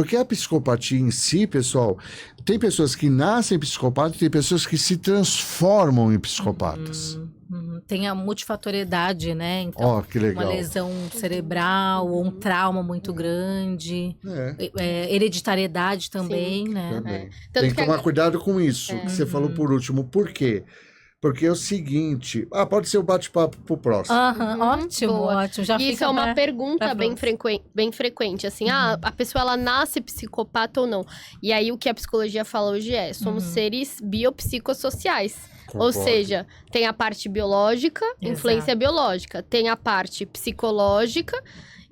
Porque a psicopatia em si, pessoal, tem pessoas que nascem psicopatas e tem pessoas que se transformam em psicopatas. Tem a multifatoriedade, né? Então, Ó, que legal. uma lesão cerebral ou um trauma muito grande. Hereditariedade também, Sim. né? Também. Tanto Tem que que tomar cuidado com isso, que você falou por último. Por quê? Porque é o seguinte... pode ser o bate-papo pro próximo. Ótimo, Boa. ótimo. Já E isso fica é uma pra pergunta bem, próxima. bem frequente, assim, a pessoa ela nasce psicopata ou não? E aí o que a psicologia fala hoje somos seres biopsicossociais. Ou Concordo. seja, tem a parte biológica, influência biológica, tem a parte psicológica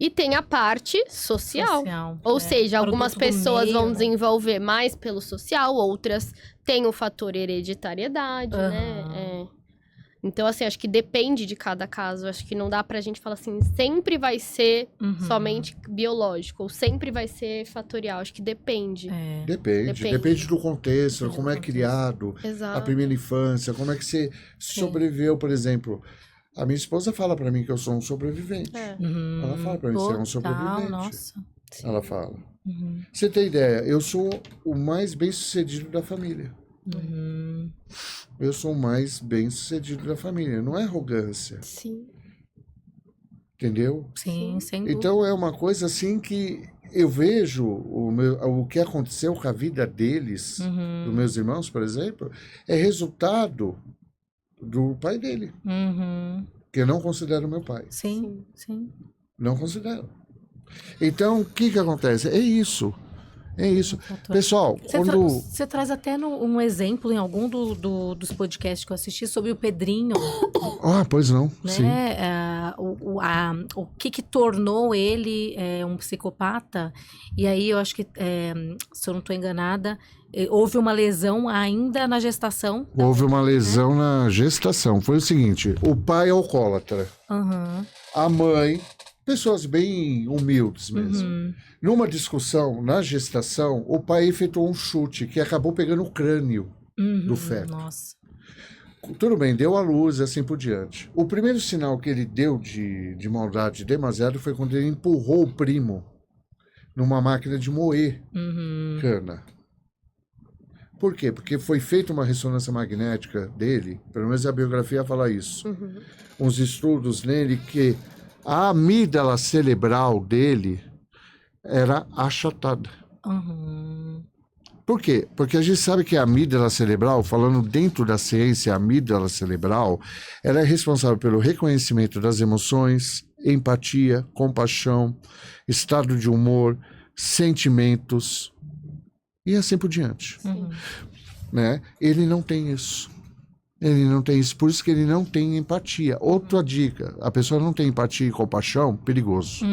e tem a parte social. Ou seja, algumas pessoas vão desenvolver mais pelo social, outras têm o fator hereditariedade, né? Então, assim, acho que depende de cada caso. Acho que não dá pra gente falar assim, sempre vai ser somente biológico, ou sempre vai ser fatorial. Acho que depende. Depende do contexto, como é criado, Exato. a primeira infância, como é que você sobreviveu, por exemplo. A minha esposa fala pra mim que eu sou um sobrevivente. Ela fala pra mim, você é um sobrevivente. Nossa. Ela fala. Você tem ideia, eu sou o mais bem-sucedido da família. Eu sou o mais bem-sucedido da família. Não é arrogância. Sim. Entendeu? Sim, sem dúvida. Então é uma coisa assim que eu vejo o que aconteceu com a vida deles, dos meus irmãos, por exemplo, é resultado do pai dele. Que eu não considero meu pai. Sim. Não considero. Então, o que acontece? É isso. Pessoal, Você traz até um exemplo em algum dos podcasts que eu assisti sobre o Pedrinho, pois não. né? Sim. O que tornou ele um psicopata. E aí eu acho que, se eu não estou enganada, houve uma lesão ainda na gestação. Houve uma lesão na gestação. Foi o seguinte, o pai é alcoólatra. A mãe, pessoas bem humildes mesmo. Numa discussão, na gestação, o pai efetuou um chute que acabou pegando o crânio do feto. Nossa. Tudo bem, deu à luz e assim por diante. O primeiro sinal que ele deu de maldade demasiado foi quando ele empurrou o primo numa máquina de moer cana. Por quê? Porque foi feita uma ressonância magnética dele, pelo menos a biografia fala isso. Uns estudos nele que a amígdala cerebral dele era achatada. Por quê? Porque a gente sabe que a amígdala cerebral, falando dentro da ciência, a amígdala cerebral, ela é responsável pelo reconhecimento das emoções, empatia, compaixão, estado de humor, sentimentos e assim por diante. Né? Ele não tem isso. Por isso que ele não tem empatia. Outra dica, a pessoa não tem empatia e compaixão, perigoso.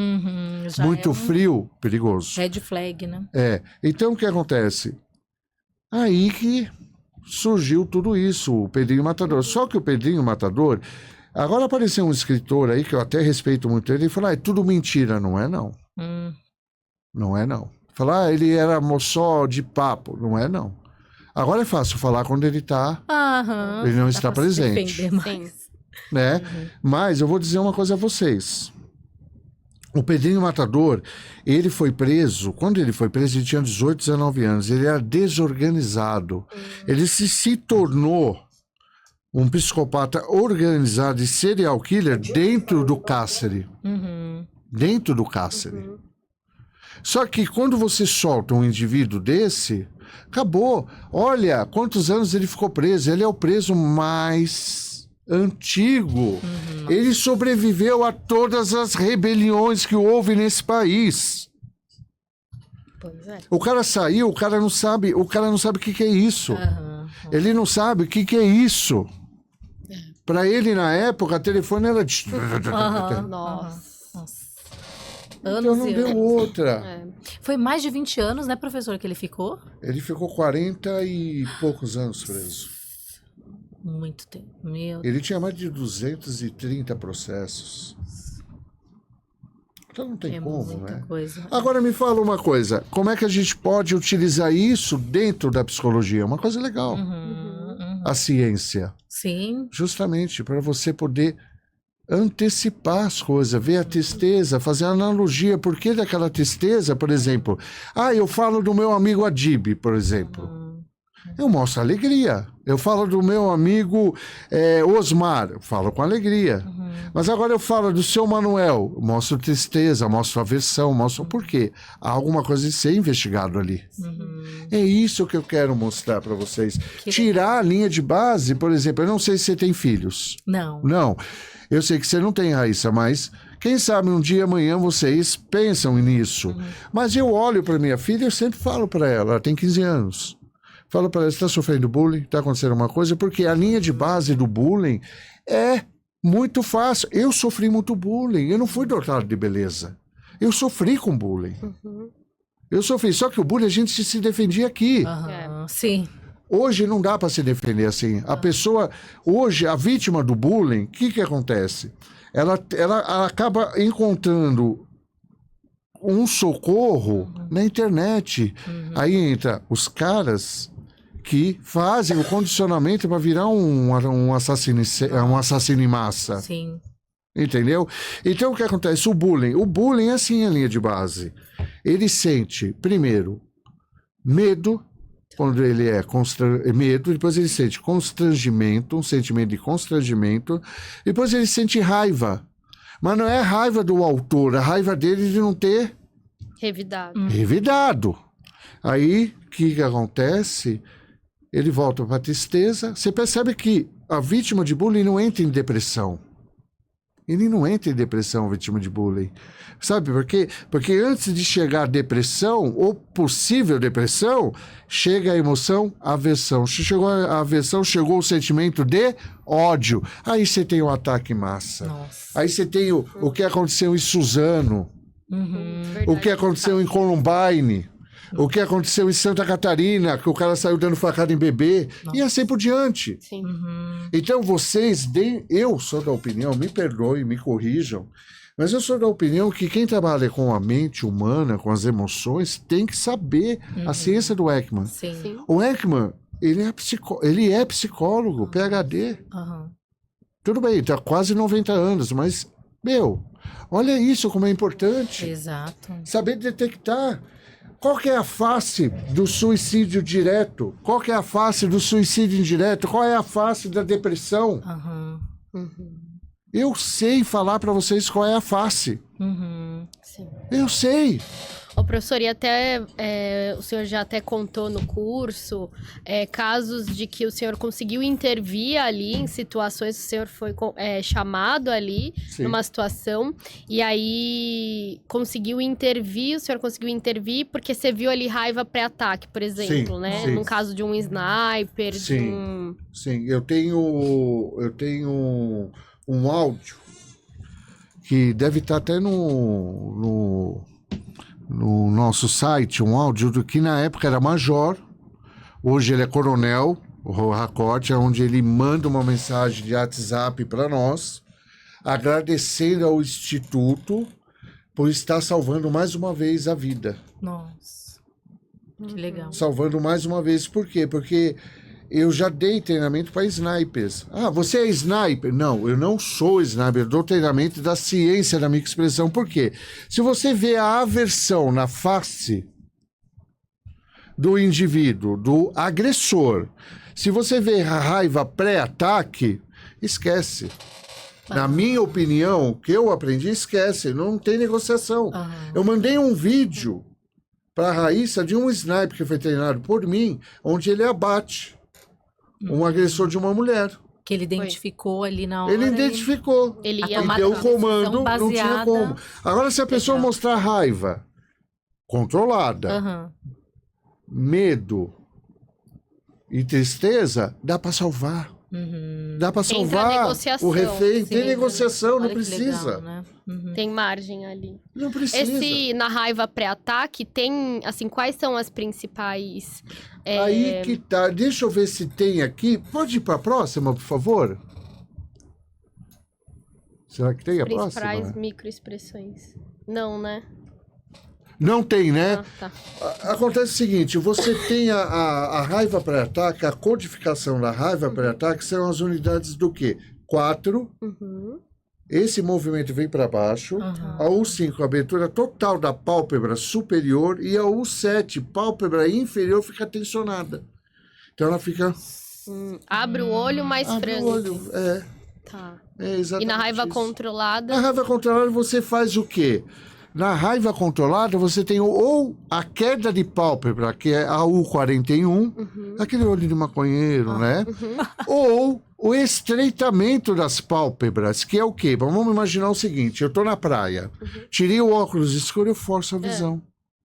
Muito frio, perigoso. Red flag, né? Então o que acontece? Aí que surgiu tudo isso, o Pedrinho Matador. Só que o Pedrinho Matador, agora apareceu um escritor aí, que eu até respeito muito ele, e falou, é tudo mentira. Não é não. Não é não. Falar, ele era só de papo. Não é não. Agora é fácil falar quando ele ele não está presente. Né? Mas eu vou dizer uma coisa a vocês. O Pedrinho Matador, ele foi preso, quando ele foi preso, ele tinha 18, 19 anos, ele era desorganizado. Ele se tornou um psicopata organizado e serial killer dentro do cárcere. Dentro do cárcere. Só que quando você solta um indivíduo desse, acabou. Olha quantos anos ele ficou preso. Ele é o preso mais antigo. Ele sobreviveu a todas as rebeliões que houve nesse país. Pois é. O cara saiu, o cara não sabe o que é isso. Ele não sabe o que é isso. Para ele, na época, o telefone era de... Nossa. Então não deu outra. Foi mais de 20 anos, né, professor, que ele ficou? Ele ficou 40 e poucos anos preso. Muito tempo. Meu Deus. Ele tinha mais de 230 processos. Então não tem como, muita né? coisa. Agora me fala uma coisa. Como é que a gente pode utilizar isso dentro da psicologia? Uma coisa legal. A ciência. Sim. Justamente para você poder antecipar as coisas, ver a tristeza, fazer analogia. Por que daquela tristeza, por exemplo? Eu falo do meu amigo Adib, por exemplo. Eu mostro alegria. Eu falo do meu amigo Osmar, eu falo com alegria. Mas agora eu falo do seu Manuel, eu mostro tristeza, mostro aversão, mostro por quê. Há alguma coisa de ser investigado ali. É isso que eu quero mostrar para vocês. Tirar a linha de base, por exemplo, eu não sei se você tem filhos. Não. Eu sei que você não tem, Raíssa, mas quem sabe um dia, amanhã, vocês pensam nisso. Mas eu olho para minha filha e eu sempre falo para ela tem 15 anos. Falo para ela, você está sofrendo bullying? Está acontecendo uma coisa? Porque a linha de base do bullying é muito fácil. Eu sofri muito bullying. Eu não fui dotado de beleza. Eu sofri com bullying. Eu sofri. Só que o bullying a gente se defendia aqui. Sim. Hoje não dá para se defender assim. A pessoa, hoje, a vítima do bullying, o que acontece? Ela acaba encontrando um socorro na internet. Aí entra os caras que fazem o condicionamento para virar um assassino em massa. Sim. Entendeu? Então, o que acontece? O bullying é assim a linha de base. Ele sente, primeiro, medo, quando ele medo, depois ele sente constrangimento, um sentimento de constrangimento, depois ele sente raiva. Mas não é a raiva do autor, a raiva dele de não ter revidado. Aí, o que acontece? Ele volta para a tristeza. Você percebe que a vítima de bullying não entra em depressão. Ele não entra em depressão, vítima de bullying. Sabe por quê? Porque antes de chegar a depressão, ou possível depressão, chega a emoção, a aversão. Se chegou a aversão, chegou o sentimento de ódio. Aí você tem o ataque em massa. Nossa. Aí você tem o que aconteceu em Suzano. O que aconteceu em Columbine. O que aconteceu em Santa Catarina, que o cara saiu dando facada em bebê. E assim por diante. Sim. Então vocês, eu sou da opinião, me perdoem, me corrijam, mas eu sou da opinião que quem trabalha com a mente humana, com as emoções, tem que saber a ciência do Ekman. Sim. O Ekman, ele é psicólogo, PhD. Tudo bem, está quase 90 anos, mas, olha isso como é importante. Exato. Saber detectar. Qual que é a face do suicídio direto? Qual que é a face do suicídio indireto? Qual é a face da depressão? Eu sei falar para vocês qual é a face. Sim. Eu sei. Ô, professor, e até o senhor já até contou no curso casos de que o senhor conseguiu intervir ali em situações, o senhor foi chamado ali numa situação, e aí o senhor conseguiu intervir porque você viu ali raiva pré-ataque, por exemplo, né? Sim. No caso de um sniper, Sim, eu tenho um áudio que deve estar até no nosso site, um áudio do que na época era major, hoje ele é coronel, o Racote, onde ele manda uma mensagem de WhatsApp para nós, agradecendo ao Instituto por estar salvando mais uma vez a vida. Nossa, que legal. Salvando mais uma vez, por quê? Porque eu já dei treinamento para snipers. Você é sniper? Não, eu não sou sniper. Eu dou treinamento da ciência da microexpressão. Por quê? Se você vê a aversão na face do indivíduo, do agressor, se você vê a raiva pré-ataque, esquece. Na minha opinião, o que eu aprendi, esquece. Não tem negociação. Eu mandei um vídeo para a Raíssa de um sniper que foi treinado por mim, onde ele abate um agressor de uma mulher. Que ele identificou ali na hora. Ele identificou. Ele E ia deu o comando, baseada... não tinha como. Agora, se a pessoa mostrar raiva controlada, medo e tristeza, dá para salvar. Dá para salvar o refém. Tem negociação, não precisa. Legal, né? Tem margem ali. Não precisa. Na raiva pré-ataque, tem, assim, quais são as principais... Aí que tá. Deixa eu ver se tem aqui. Pode ir para a próxima, por favor? Será que tem a próxima? Principais microexpressões. Não, né? Não tem, né? Tá. Acontece o seguinte, você tem a raiva pré-ataque, a codificação da raiva pré-ataque são as unidades do quê? 4, esse movimento vem para baixo, a U5, abertura total da pálpebra superior, e a U7, pálpebra inferior, fica tensionada. Então ela fica... Abre o olho mais frango. Abre o olho, Tá. exatamente. E na raiva isso. controlada? Na raiva controlada você faz o quê? Na raiva controlada você tem ou a queda de pálpebra, que é a U41, aquele olho de maconheiro, né? Ou o estreitamento das pálpebras, que é o quê? Vamos imaginar o seguinte, eu tô na praia, tirei o óculos escuro e eu forço a visão.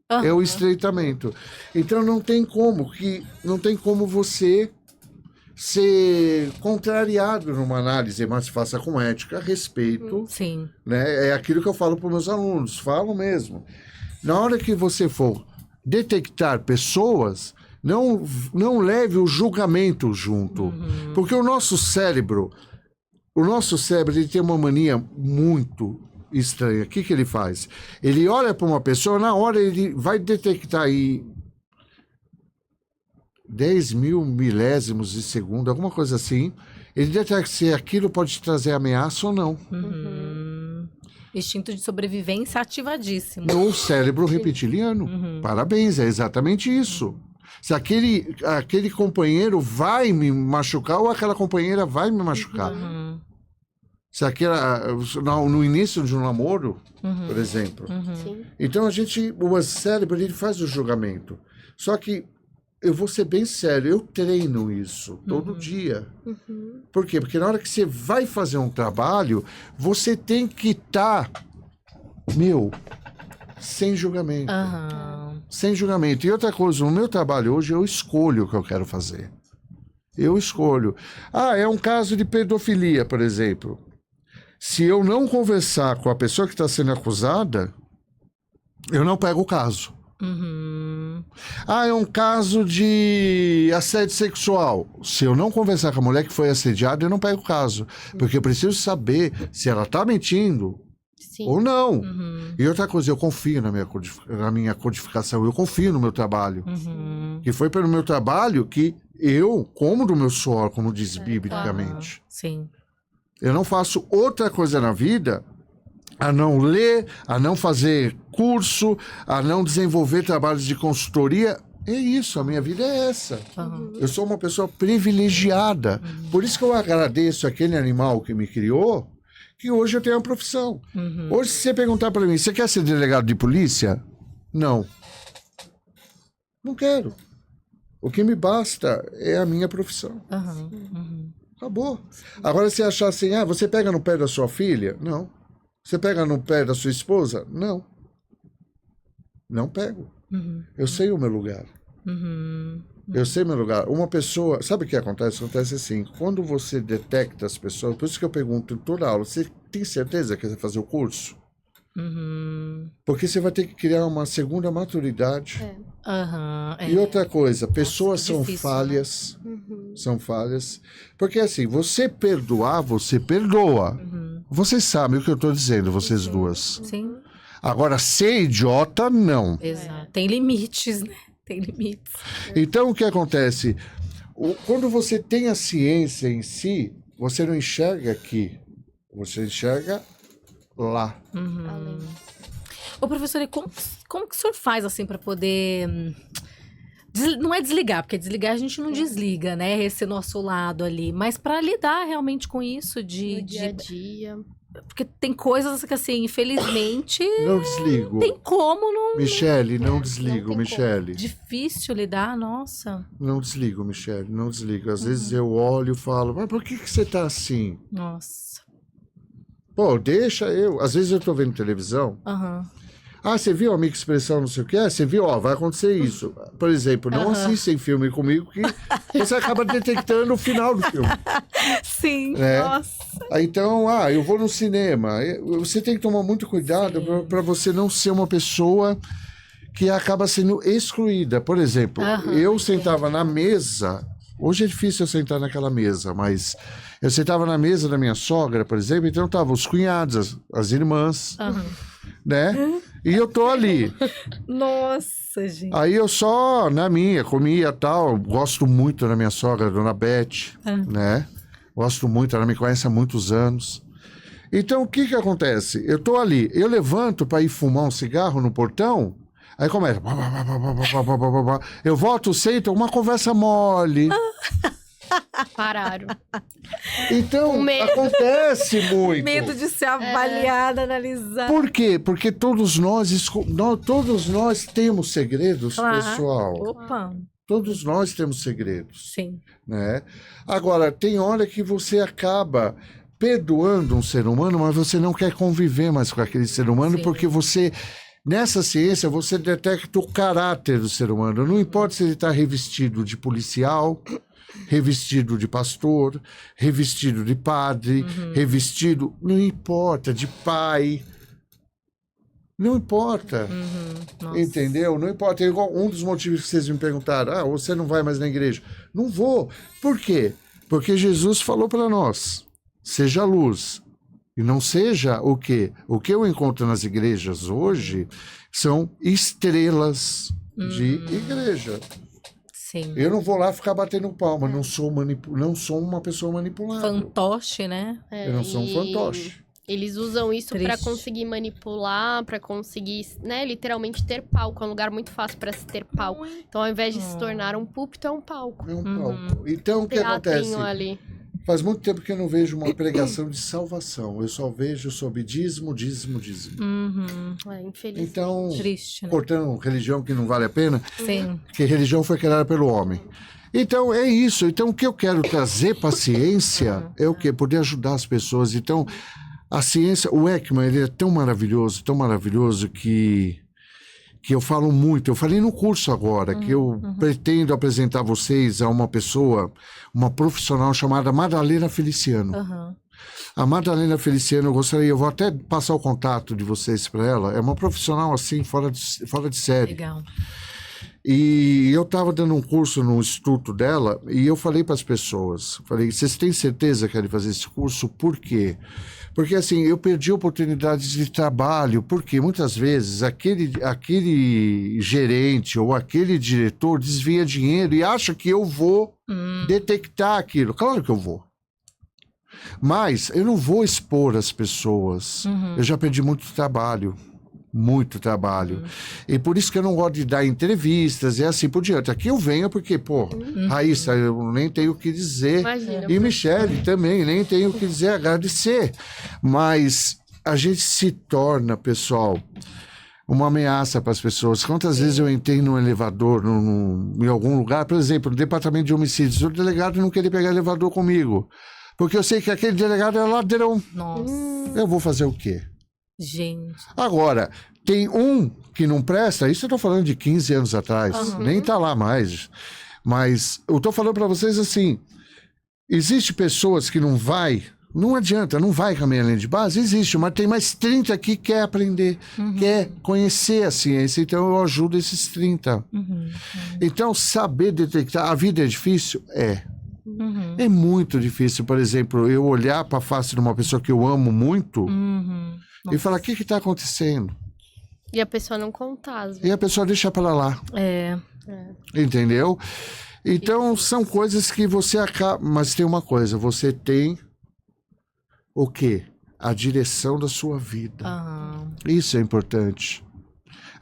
É o estreitamento. Então não tem como você ser contrariado numa análise, mas faça com ética, respeito. Sim. Né? É aquilo que eu falo para os meus alunos, falo mesmo. Na hora que você for detectar pessoas, não leve o julgamento junto. Porque o nosso cérebro ele tem uma mania muito estranha. O que ele faz? Ele olha para uma pessoa, na hora ele vai detectar aí 10 mil milésimos de segundo, alguma coisa assim. Ele detecta se aquilo pode te trazer ameaça ou não. Instinto de sobrevivência ativadíssimo. No cérebro reptiliano. Parabéns, é exatamente isso. Se aquele companheiro vai me machucar ou aquela companheira vai me machucar. Se no início de um namoro, por exemplo. Sim. Então o cérebro ele faz o julgamento. Só que eu vou ser bem sério, eu treino isso todo dia. Por quê? Porque na hora que você vai fazer um trabalho, você tem que estar, sem julgamento. Sem julgamento. E outra coisa, no meu trabalho hoje, eu escolho o que eu quero fazer. Eu escolho. É um caso de pedofilia, por exemplo. Se eu não conversar com a pessoa que está sendo acusada, eu não pego o caso. É um caso de assédio sexual. Se eu não conversar com a mulher que foi assediada, eu não pego o caso. Porque eu preciso saber se ela está mentindo ou não. E outra coisa, eu confio na minha codificação, eu confio no meu trabalho. Que foi pelo meu trabalho que eu como do meu suor, como diz biblicamente. Sim. Eu não faço outra coisa na vida a não ler, a não fazer curso, a não desenvolver trabalhos de consultoria. É isso, a minha vida é essa. Eu sou uma pessoa privilegiada. Por isso que eu agradeço aquele animal que me criou, que hoje eu tenho uma profissão. Hoje, se você perguntar para mim, você quer ser delegado de polícia? Não. Não quero. O que me basta é a minha profissão. Acabou. Agora, se achar assim, você pega no pé da sua filha? Não. Você pega no pé da sua esposa? Não. Não pego. Eu sei o meu lugar. Eu sei o meu lugar. Uma pessoa... Sabe o que acontece? Acontece assim, quando você detecta as pessoas... Por isso que eu pergunto em toda aula, você tem certeza que você vai fazer o curso? Porque você vai ter que criar uma segunda maturidade. E outra coisa, pessoas são difícil, falhas. São falhas. Porque assim, você perdoar, você perdoa. Vocês sabem o que eu estou dizendo, vocês duas. Sim. Agora, ser idiota, não. Exato. Tem limites, né? Tem limites. Então, o que acontece? Quando você tem a ciência em si, você não enxerga aqui. Você enxerga lá. Ô, professor, e como que o senhor faz, assim, para poder... Não é desligar, porque desligar a gente não desliga, né? Esse nosso lado ali. Mas para lidar realmente com isso No dia a dia. Porque tem coisas que, assim, infelizmente... Não desligo. Tem como não... Michele, não desligo, Michele. Difícil lidar, nossa. Não desligo, Michele, não desligo. Às vezes eu olho e falo, mas por que você tá assim? Nossa. Pô, deixa eu. Às vezes eu tô vendo televisão. Você viu a minha expressão, não sei o que? Você viu, vai acontecer isso. Por exemplo, não assistem filme comigo que você acaba detectando o final do filme. Sim, nossa. Então, eu vou no cinema. Você tem que tomar muito cuidado para você não ser uma pessoa que acaba sendo excluída. Por exemplo, eu sentava na mesa... Hoje é difícil eu sentar naquela mesa, mas eu sentava na mesa da minha sogra, por exemplo, então estavam os cunhados, as irmãs, né? E eu tô ali. Nossa, gente. Aí eu só, na minha, comia tal. Gosto muito da minha sogra, Dona Beth, né? Gosto muito, ela me conhece há muitos anos. Então, o que que acontece? Eu tô ali, eu levanto para ir fumar um cigarro no portão, aí começa... Eu volto, sento, uma conversa mole. Pararam. Então, acontece muito. Medo de ser avaliada, analisada. Por quê? Porque todos nós temos segredos, Claro. pessoal. Opa, Todos nós temos segredos, sim. né? Agora, tem hora que você acaba perdoando um ser humano, mas você não quer conviver mais com aquele ser humano, Sim. porque você, nessa ciência, você detecta o caráter do ser humano. Não importa se ele está revestido de policial, revestido de pastor, revestido de padre, revestido, não importa, de pai. Não importa, Nossa. entendeu? Não importa. É igual um dos motivos que vocês me perguntaram, você não vai mais na igreja. Não vou. Por quê? Porque Jesus falou para nós, seja luz. E não seja o quê? O que eu encontro nas igrejas hoje são estrelas de igreja. Sim. Eu não vou lá ficar batendo palma, não sou uma pessoa manipulada. Fantoche, né? Eu não sou um fantoche. Eles usam isso pra Triste. conseguir manipular, pra conseguir, né, literalmente ter palco. É um lugar muito fácil pra se ter palco. Então, ao invés de se tornar um púlpito, é um palco. É um palco. Então, o que Teatrinho acontece? ali. Faz muito tempo que eu não vejo uma pregação de salvação. Eu só vejo sobre dízimo. Infelizmente. Então, Triste, né? cortando religião que não vale a pena, Sim. que religião foi criada pelo homem. Então, é isso. Então, o que eu quero trazer para a ciência é o quê? Poder ajudar as pessoas. Então, a ciência, o Ekman, ele é tão maravilhoso que eu falo muito. Eu falei no curso agora, que eu pretendo apresentar vocês a uma pessoa, uma profissional chamada Madalena Feliciano. A Madalena Feliciano, eu vou até passar o contato de vocês para ela. É uma profissional assim, fora de série. Legal. E eu estava dando um curso no instituto dela e eu falei para as pessoas, vocês têm certeza que querem fazer esse curso? Por quê? Porque assim, eu perdi oportunidades de trabalho, porque muitas vezes aquele gerente ou aquele diretor desvia dinheiro e acha que eu vou detectar aquilo. Claro que eu vou. Mas eu não vou expor as pessoas. Eu já perdi muito trabalho. Muito trabalho. E por isso que eu não gosto de dar entrevistas e assim por diante. Aqui eu venho porque, Raíssa, eu nem tenho o que dizer. Imagina. E Michele também, nem tenho o que dizer, agradecer. Mas a gente se torna, pessoal, uma ameaça para as pessoas. Quantas vezes eu entrei num elevador, em algum lugar, por exemplo, no departamento de homicídios, o delegado não queria pegar elevador comigo. Porque eu sei que aquele delegado é ladrão. Nossa. Eu vou fazer o quê? Gente. Agora, tem um que não presta, isso eu tô falando de 15 anos atrás, nem tá lá mais. Mas eu tô falando para vocês assim, existe pessoas que não adianta, não vai caminhar além de base, existe, mas tem mais 30 que quer aprender, quer conhecer a ciência, então eu ajudo esses 30. Então, saber detectar, a vida é difícil? É. É muito difícil, por exemplo, eu olhar para a face de uma pessoa que eu amo muito e falar, o que está acontecendo? E a pessoa não contar, às vezes. E a pessoa deixa para lá. Entendeu? Então, são coisas que você acaba... Mas tem uma coisa, você tem o quê? A direção da sua vida. Isso é importante.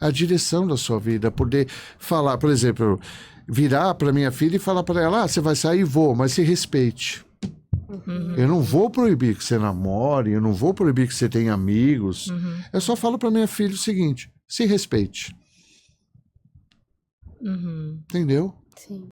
A direção da sua vida. Poder falar, por exemplo, virar para minha filha e falar para ela, você vai sair? Vou, mas se respeite. Eu não vou proibir que você namore, eu não vou proibir que você tenha amigos. Eu só falo para minha filha o seguinte, se respeite. Entendeu? Sim.